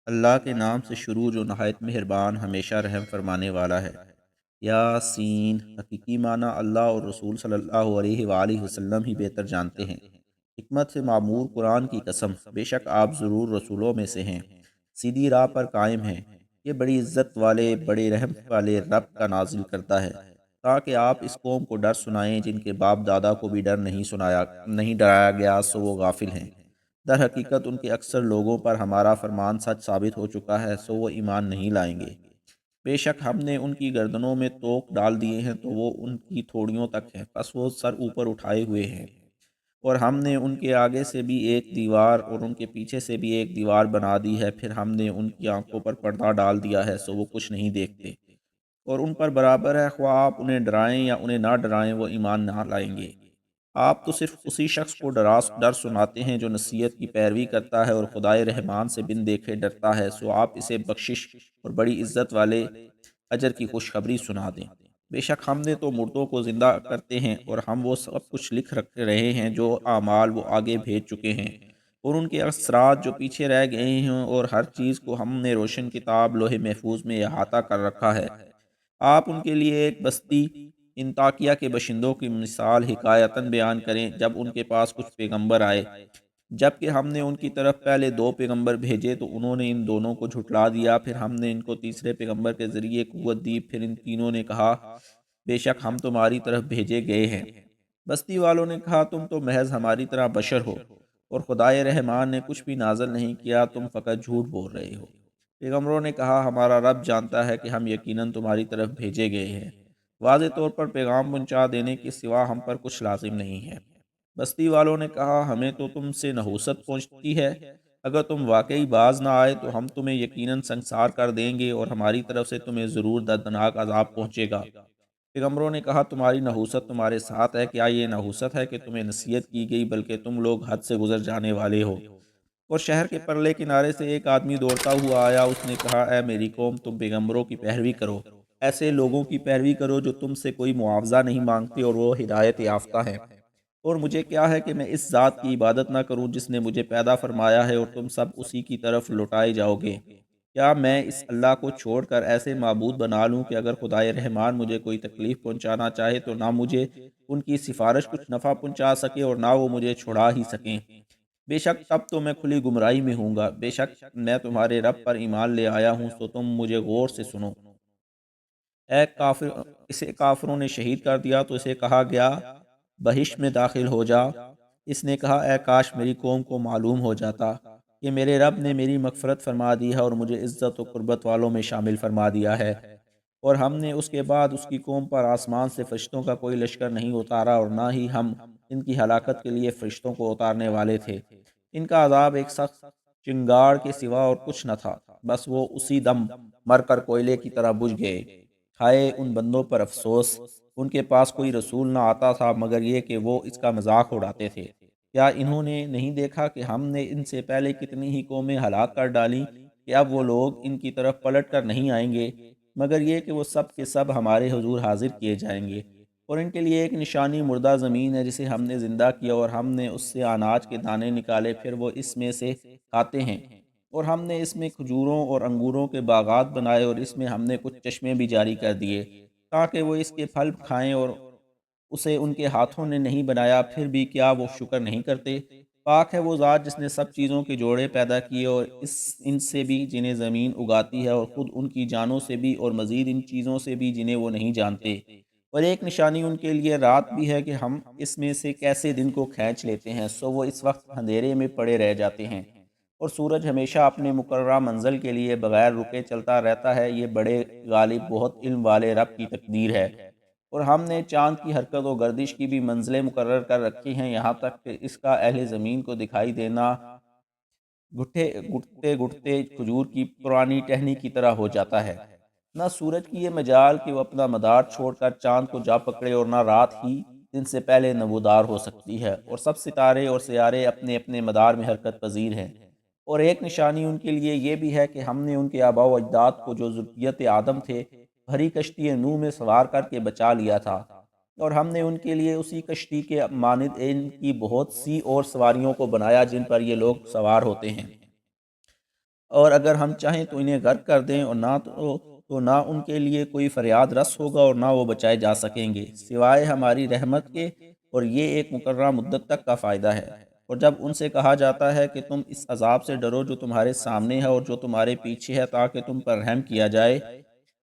اللہ کے نام سے شروع جو نہایت مہربان ہمیشہ رحم فرمانے والا ہے۔ یاسین حقیقی معنی اللہ اور رسول صلی اللہ علیہ وآلہ وسلم ہی بہتر جانتے ہیں۔ حکمت سے معمور قرآن کی قسم، بے شک آپ ضرور رسولوں میں سے ہیں، سیدھی راہ پر قائم ہیں۔ یہ بڑی عزت والے بڑے رحم والے رب کا نازل کرتا ہے تاکہ آپ اس قوم کو ڈر سنائیں جن کے باپ دادا کو بھی ڈر نہیں ڈرایا گیا سو وہ غافل ہیں۔ در حقیقت ان کے اکثر لوگوں پر ہمارا فرمان سچ ثابت ہو چکا ہے سو وہ ایمان نہیں لائیں گے۔ بے شک ہم نے ان کی گردنوں میں توق ڈال دیے ہیں تو وہ ان کی تھوڑیوں تک ہیں، پس وہ سر اوپر اٹھائے ہوئے ہیں۔ اور ہم نے ان کے آگے سے بھی ایک دیوار اور ان کے پیچھے سے بھی ایک دیوار بنا دی ہے، پھر ہم نے ان کی آنکھوں پر پردہ ڈال دیا ہے سو وہ کچھ نہیں دیکھتے، اور ان پر برابر ہے خواہ آپ انہیں ڈرائیں یا انہیں نہ ڈرائیں وہ ایمان نہ لائیں گے۔ آپ تو صرف اسی شخص کو ڈر سناتے ہیں جو نصیحت کی پیروی کرتا ہے اور خدائے رحمان سے بن دیکھے ڈرتا ہے، سو آپ اسے بخشش اور بڑی عزت والے اجر کی خوشخبری سنا دیں۔ بے شک ہم نے تو مردوں کو زندہ کرتے ہیں اور ہم وہ سب کچھ لکھ رکھ رہے ہیں جو اعمال وہ آگے بھیج چکے ہیں، اور ان کے اثرات جو پیچھے رہ گئے ہیں، اور ہر چیز کو ہم نے روشن کتاب لوح محفوظ میں احاطہ کر رکھا ہے۔ آپ ان کے لیے ایک بستی انطاکیہ کے باشندوں کی مثال حکایتاً بیان کریں جب ان کے پاس کچھ پیغمبر آئے، جبکہ ہم نے ان کی طرف پہلے دو پیغمبر بھیجے تو انہوں نے ان دونوں کو جھٹلا دیا، پھر ہم نے ان کو تیسرے پیغمبر کے ذریعے قوت دی، پھر ان تینوں نے کہا بے شک ہم تمہاری طرف بھیجے گئے ہیں۔ بستی والوں نے کہا تم تو محض ہماری طرح بشر ہو اور خدائے رحمان نے کچھ بھی نازل نہیں کیا، تم فقط جھوٹ بول رہے ہو۔ پیغمبروں نے کہا ہمارا رب جانتا ہے کہ ہم یقیناً تمہاری طرف بھیجے گئے ہیں، واضح طور پر پیغام پہنچا دینے کے سوا ہم پر کچھ لازم نہیں ہے۔ بستی والوں نے کہا ہمیں تو تم سے نحوست پہنچتی ہے، اگر تم واقعی باز نہ آئے تو ہم تمہیں یقیناً سنگسار کر دیں گے اور ہماری طرف سے تمہیں ضرور دردناک عذاب پہنچے گا۔ پیغمبروں نے کہا تمہاری نحوست تمہارے ساتھ ہے، کیا یہ نحوست ہے کہ تمہیں نصیحت کی گئی، بلکہ تم لوگ حد سے گزر جانے والے ہو۔ اور شہر کے پرلے کنارے سے ایک آدمی دوڑتا ہوا آیا، اس نے کہا اے میری قوم تم پیغمبروں کی پیروی کرو، ایسے لوگوں کی پیروی کرو جو تم سے کوئی معاوضہ نہیں مانگتے اور وہ ہدایت یافتہ ہیں، اور مجھے کیا ہے کہ میں اس ذات کی عبادت نہ کروں جس نے مجھے پیدا فرمایا ہے اور تم سب اسی کی طرف لوٹائے جاؤ گے۔ کیا میں اس اللہ کو چھوڑ کر ایسے معبود بنا لوں کہ اگر خدائے رحمان مجھے کوئی تکلیف پہنچانا چاہے تو نہ مجھے ان کی سفارش کچھ نفع پہنچا سکے اور نہ وہ مجھے چھڑا ہی سکیں؟ بے شک تب تو میں کھلی گمراہی میں ہوں گا۔ بے شک میں تمہارے رب پر ایمان لے آیا ہوں، سو تم مجھے غور سے سنو۔ اے کافر، اسے کافروں نے شہید کر دیا تو اسے کہا گیا بہشت میں داخل ہو جا۔ اس نے کہا اے کاش میری قوم کو معلوم ہو جاتا کہ میرے رب نے میری مغفرت فرما دی ہے اور مجھے عزت و قربت والوں میں شامل فرما دیا ہے، اور ہم نے اس کے بعد اس کی قوم پر آسمان سے فرشتوں کا کوئی لشکر نہیں اتارا اور نہ ہی ہم ان کی ہلاکت کے لیے فرشتوں کو اتارنے والے تھے۔ ان کا عذاب ایک سخت چنگاڑ کے سوا اور کچھ نہ تھا، بس وہ اسی دم مر کر کوئلے کی طرح بجھ گئے۔ ہائے ان بندوں پر افسوس، ان کے پاس کوئی رسول نہ آتا تھا مگر یہ کہ وہ اس کا مذاق اڑاتے تھے۔ کیا انہوں نے نہیں دیکھا کہ ہم نے ان سے پہلے کتنی ہی قومیں ہلاک کر ڈالیں کہ اب وہ لوگ ان کی طرف پلٹ کر نہیں آئیں گے، مگر یہ کہ وہ سب کے سب ہمارے حضور حاضر کیے جائیں گے، اور ان کے لیے ایک نشانی مردہ زمین ہے جسے ہم نے زندہ کیا اور ہم نے اس سے اناج کے دانے نکالے، پھر وہ اس میں سے کھاتے ہیں، اور ہم نے اس میں کھجوروں اور انگوروں کے باغات بنائے اور اس میں ہم نے کچھ چشمے بھی جاری کر دیے تاکہ وہ اس کے پھل کھائیں، اور اسے ان کے ہاتھوں نے نہیں بنایا، پھر بھی کیا وہ شکر نہیں کرتے؟ پاک ہے وہ ذات جس نے سب چیزوں کے جوڑے پیدا کیے اور ان سے بھی جنہیں زمین اگاتی ہے اور خود ان کی جانوں سے بھی اور مزید ان چیزوں سے بھی جنہیں وہ نہیں جانتے، اور ایک نشانی ان کے لیے رات بھی ہے کہ ہم اس میں سے کیسے دن کو کھینچ لیتے ہیں سو وہ اس وقت اندھیرے میں پڑے رہ جاتے ہیں، اور سورج ہمیشہ اپنے مقررہ منزل کے لیے بغیر رکے چلتا رہتا ہے۔ یہ بڑے غالب بہت علم والے رب کی تقدیر ہے، اور ہم نے چاند کی حرکت و گردش کی بھی منزلیں مقرر کر رکھی ہیں، یہاں تک کہ اس کا اہل زمین کو دکھائی دینا گھٹتے گھٹتے کھجور کی پرانی ٹہنی کی طرح ہو جاتا ہے۔ نہ سورج کی یہ مجال کہ وہ اپنا مدار چھوڑ کر چاند کو جا پکڑے، اور نہ رات ہی دن سے پہلے نمودار ہو سکتی ہے، اور سب ستارے اور سیارے اپنے اپنے مدار میں حرکت پذیر ہیں۔ اور ایک نشانی ان کے لیے یہ بھی ہے کہ ہم نے ان کے آباء و اجداد کو جو ذریت آدم تھے بھری کشتی نوح میں سوار کر کے بچا لیا تھا، اور ہم نے ان کے لیے اسی کشتی کے مانند ان کی بہت سی اور سواریوں کو بنایا جن پر یہ لوگ سوار ہوتے ہیں۔ اور اگر ہم چاہیں تو انہیں غرق کر دیں، اور نہ ان کے لیے کوئی فریاد رس ہوگا اور نہ وہ بچائے جا سکیں گے سوائے ہماری رحمت کے، اور یہ ایک مقررہ مدت تک کا فائدہ ہے۔ اور جب ان سے کہا جاتا ہے کہ تم اس عذاب سے ڈرو جو تمہارے سامنے ہے اور جو تمہارے پیچھے ہے، تاکہ تم پر رحم کیا جائے،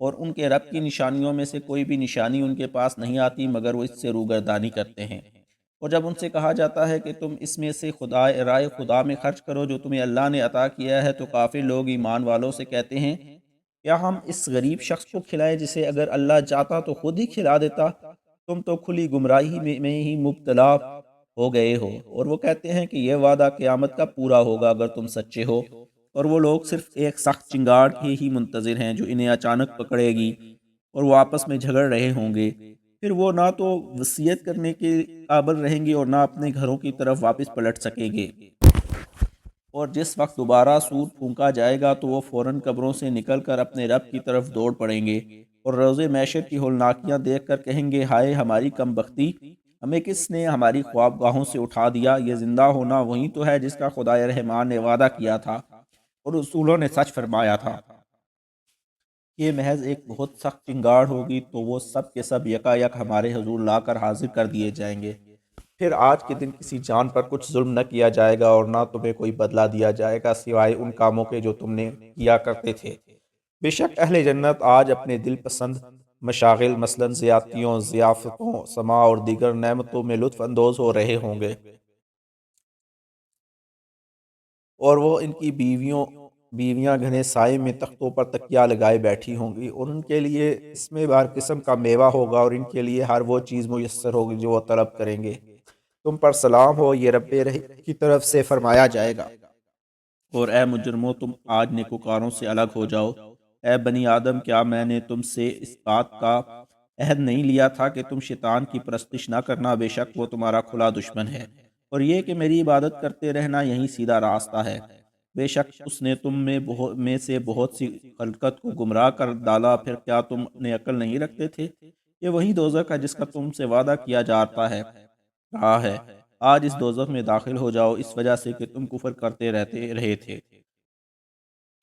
اور ان کے رب کی نشانیوں میں سے کوئی بھی نشانی ان کے پاس نہیں آتی مگر وہ اس سے روگردانی کرتے ہیں۔ اور جب ان سے کہا جاتا ہے کہ تم اس میں سے رائے خدا میں خرچ کرو جو تمہیں اللہ نے عطا کیا ہے، تو کافر لوگ ایمان والوں سے کہتے ہیں، کیا ہم اس غریب شخص کو کھلائیں جسے اگر اللہ چاہتا تو خود ہی کھلا دیتا؟ تم تو کھلی گمراہی میں ہی مبتلا ہو گئے ہو۔ اور وہ کہتے ہیں کہ یہ وعدہ قیامت کا پورا ہوگا اگر تم سچے ہو، اور وہ لوگ صرف ایک سخت چنگاڑ کے ہی منتظر ہیں جو انہیں اچانک پکڑے گی، اور وہ آپس میں جھگڑ رہے ہوں گے۔ پھر وہ نہ تو وصیت کرنے کے قابل رہیں گے اور نہ اپنے گھروں کی طرف واپس پلٹ سکیں گے۔ اور جس وقت دوبارہ سور پھونکا جائے گا تو وہ فوراً قبروں سے نکل کر اپنے رب کی طرف دوڑ پڑیں گے، اور روز محشر کی ہولناکیاں دیکھ کر کہیں گے، ہائے ہماری کم بختی، ہمیں کس نے ہماری خوابگاہوں سے اٹھا دیا؟ یہ زندہ ہونا وہی تو ہے جس کا خدا رحمان نے وعدہ کیا تھا اور رسولوں نے سچ فرمایا تھا۔ یہ محض ایک بہت سخت چنگاڑ ہوگی تو وہ سب کے سب یکا یک ہمارے حضور لا کر حاضر کر دیے جائیں گے۔ پھر آج کے دن کسی جان پر کچھ ظلم نہ کیا جائے گا اور نہ تمہیں کوئی بدلہ دیا جائے گا سوائے ان کاموں کے جو تم نے کیا کرتے تھے۔ بے شک اہل جنت آج اپنے دل پسند مشاغل مثلاً زیارتیوں، ضیافتوں، سماع اور دیگر نعمتوں میں لطف اندوز ہو رہے ہوں گے، اور وہ ان کی بیویاں گھنے سائے میں تختوں پر تکیہ لگائے بیٹھی ہوں گی، اور ان کے لیے اس میں ہر قسم کا میوہ ہوگا، اور ان کے لیے ہر وہ چیز میسر ہوگی جو وہ طلب کریں گے۔ تم پر سلام ہو، یہ رب رحیم کی طرف سے فرمایا جائے گا۔ اور اے مجرمو، تم آج نیکوکاروں سے الگ ہو جاؤ۔ اے بنی آدم، کیا میں نے تم سے اس بات کا عہد نہیں لیا تھا کہ تم شیطان کی پرستش نہ کرنا؟ بے شک وہ تمہارا کھلا دشمن ہے، اور یہ کہ میری عبادت کرتے رہنا یہی سیدھا راستہ ہے۔ بے شک اس نے تم میں سے بہت سی خلقت کو گمراہ کر ڈالا، پھر کیا تم نے عقل نہیں رکھتے تھے؟ یہ وہی دوزخ ہے جس کا تم سے وعدہ کیا جاتا ہے رہا ہے، آج اس دوزخ میں داخل ہو جاؤ، اس وجہ سے کہ تم کفر کرتے رہے تھے۔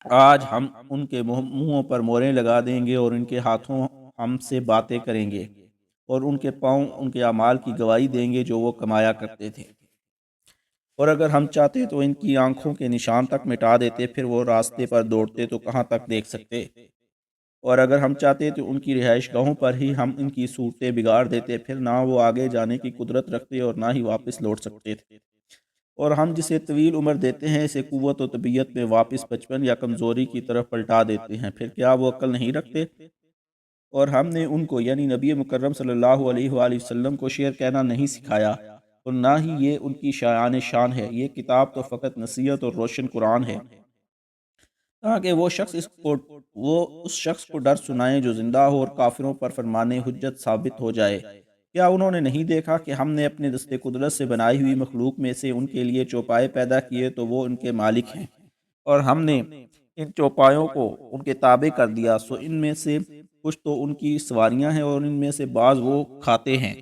آج ہم ان کے منہوں پر موریں لگا دیں گے، اور ان کے ہاتھوں ہم سے باتیں کریں گے، اور ان کے پاؤں ان کے اعمال کی گواہی دیں گے جو وہ کمایا کرتے تھے۔ اور اگر ہم چاہتے تو ان کی آنکھوں کے نشان تک مٹا دیتے، پھر وہ راستے پر دوڑتے تو کہاں تک دیکھ سکتے؟ اور اگر ہم چاہتے تو ان کی رہائش گاہوں پر ہی ہم ان کی صورتیں بگاڑ دیتے، پھر نہ وہ آگے جانے کی قدرت رکھتے اور نہ ہی واپس لوٹ سکتے تھے۔ اور ہم جسے طویل عمر دیتے ہیں اسے قوت و طبیعت میں واپس بچپن یا کمزوری کی طرف پلٹا دیتے ہیں، پھر کیا وہ عقل نہیں رکھتے؟ اور ہم نے ان کو یعنی نبی مکرم صلی اللہ علیہ وآلہ وسلم کو شعر کہنا نہیں سکھایا، اور نہ ہی یہ ان کی شان ہے، یہ کتاب تو فقط نصیحت اور روشن قرآن ہے، تاکہ وہ اس شخص کو ڈر سنائیں جو زندہ ہو اور کافروں پر فرمانے حجت ثابت ہو جائے۔ کیا انہوں نے نہیں دیکھا کہ ہم نے اپنے دستے قدرت سے بنائی ہوئی مخلوق میں سے ان کے لیے چوپائے پیدا کیے تو وہ ان کے مالک ہیں، اور ہم نے ان چوپایوں کو ان کے تابع کر دیا، سو ان میں سے کچھ تو ان کی سواریاں ہیں اور ان میں سے بعض وہ کھاتے ہیں،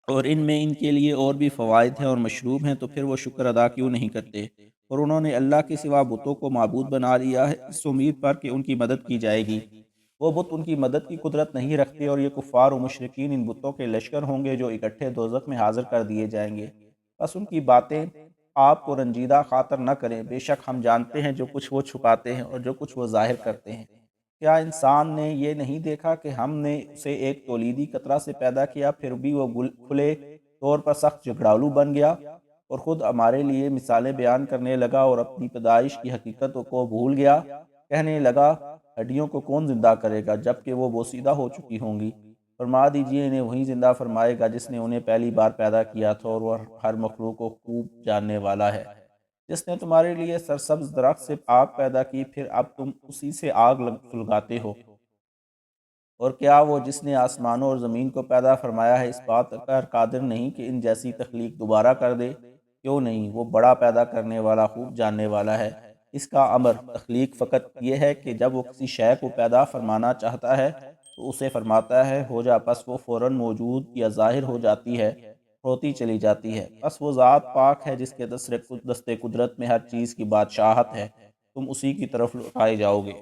اور ان میں ان کے لیے اور بھی فوائد ہیں اور مشروب ہیں، تو پھر وہ شکر ادا کیوں نہیں کرتے؟ اور انہوں نے اللہ کے سوا بتوں کو معبود بنا لیا ہے اس امید پر کہ ان کی مدد کی جائے گی۔ وہ بت ان کی مدد کی قدرت نہیں رکھتے، اور یہ کفار و مشرکین ان بتوں کے لشکر ہوں گے جو اکٹھے دوزخ میں حاضر کر دیے جائیں گے۔ بس ان کی باتیں آپ کو رنجیدہ خاطر نہ کریں، بے شک ہم جانتے ہیں جو کچھ وہ چھپاتے ہیں اور جو کچھ وہ ظاہر کرتے ہیں۔ کیا انسان نے یہ نہیں دیکھا کہ ہم نے اسے ایک تولیدی قطرہ سے پیدا کیا، پھر بھی وہ کھلے طور پر سخت جھگڑالو بن گیا اور خود ہمارے لیے مثالیں بیان کرنے لگا اور اپنی پیدائش کی حقیقت کو بھول گیا، کہنے لگا ہڈیوں کو کون زندہ کرے گا جبکہ وہ بوسیدہ ہو چکی ہوں گی؟ فرما دیجئے انہیں وہی زندہ فرمائے گا جس نے انہیں پہلی بار پیدا کیا تھا، اور وہ ہر مخلوق کو خوب جاننے والا ہے۔ جس نے تمہارے لیے سرسبز درخت سے آگ پیدا کی، پھر اب تم اسی سے آگ سلگاتے ہو۔ اور کیا وہ جس نے آسمانوں اور زمین کو پیدا فرمایا ہے اس بات پر قادر نہیں کہ ان جیسی تخلیق دوبارہ کر دے؟ کیوں نہیں، وہ بڑا پیدا کرنے والا خوب جاننے والا ہے۔ اس کا امر تخلیق فقط یہ ہے کہ جب وہ کسی شے کو پیدا فرمانا چاہتا ہے تو اسے فرماتا ہے ہو جا، پس وہ فوراً موجود یا ظاہر ہو جاتی ہے۔ ہوتی چلی جاتی ہے۔ بس وہ ذات پاک ہے جس کے دست قدرت میں ہر چیز کی بادشاہت ہے، تم اسی کی طرف لوٹائے جاؤ گے۔